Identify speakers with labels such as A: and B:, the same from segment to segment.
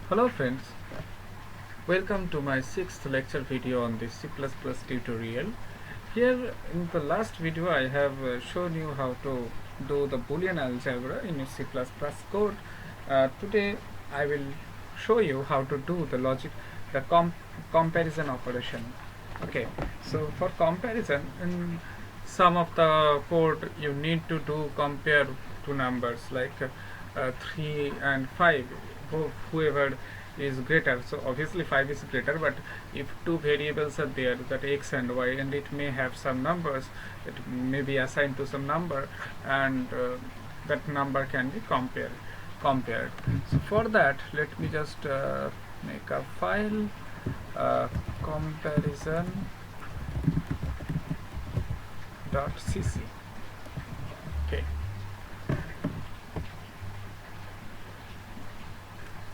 A: Hello friends, welcome to my 6th lecture video on the C++ tutorial. Here in the last video I have shown you how to do the Boolean algebra in C++ code. Today I will show you how to do the comparison operation. Okay, so for comparison in some of the code you need to do compare two numbers like 3 and 5, whoever is greater. So obviously 5 is greater, but if two variables are there, that x and y, and it may have some numbers, it may be assigned to some number, and that number can be compared. So for that, let me just make a file, comparison.cc. Okay,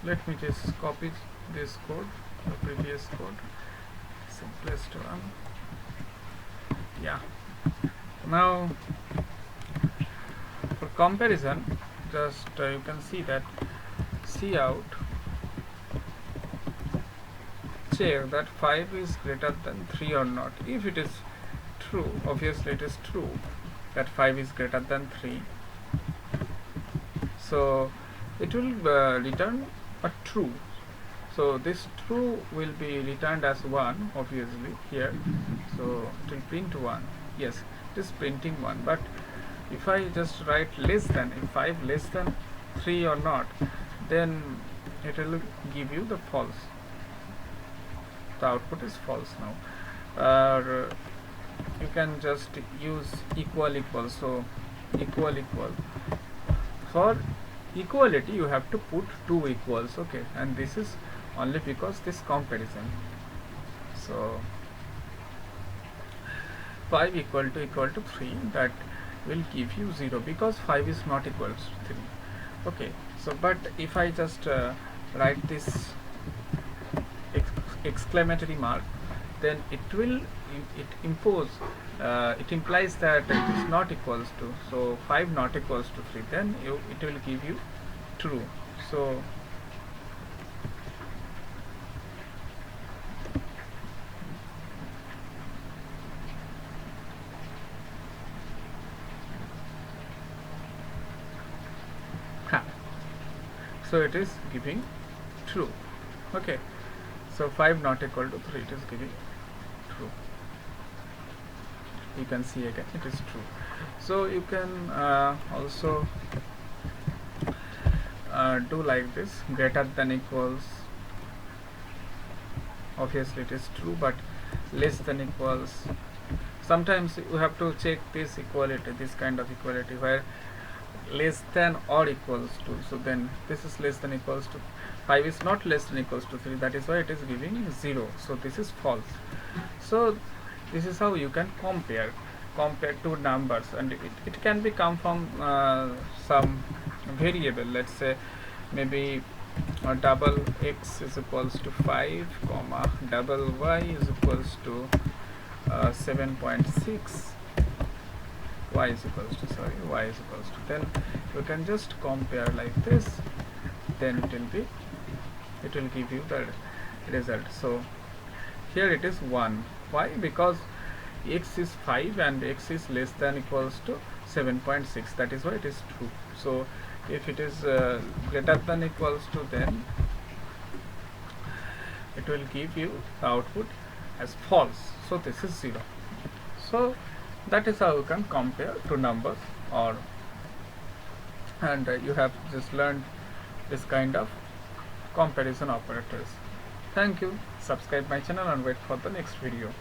A: let me just copy this code, the previous code, simplest one. Yeah, now for comparison, just you can see that cout check that 5 is greater than 3 or not. If it is true, obviously it is true that 5 is greater than 3, so it will return a true. So this true will be returned as 1, obviously here, so it will print 1. Yes, it is printing 1, but if I just write less than, if 5 less than 3 or not, then it will give you the false. The output is false now. You can just use equal. So equal, for equality you have to put two equals. Okay, and this is only because this comparison. So 5 equal to 3, that will give you 0 because 5 is not equal to 3. Okay, so but if I just write this exclamatory mark, then it implies that it is not equals to, so 5 not equals to 3, then it will give you true. So so it is giving true. Okay, so 5 not equal to 3, it is giving true. You can see again it is true. So you can also do like this, greater than equals, obviously it is true, but less than equals, sometimes you have to check this equality, this kind of equality where less than or equals to, so then this is less than equals to 5 is not less than equals to 3, that is why it is giving 0, so this is false. So this is how you can compare two numbers, and it can be come from some variable. Let's say maybe double x is equals to 5 comma double y is equals to 7.6, y is equals to, then you can just compare like this, then it will give you the result. So here it is 1. Why? Because x is 5 and x is less than equals to 7.6, that is why it is true. So if it is greater than equals to, then it will give you the output as false, so this is 0. So that is how you can compare two numbers, and you have just learned this kind of comparison operators. Thank you. Subscribe my channel and wait for the next video.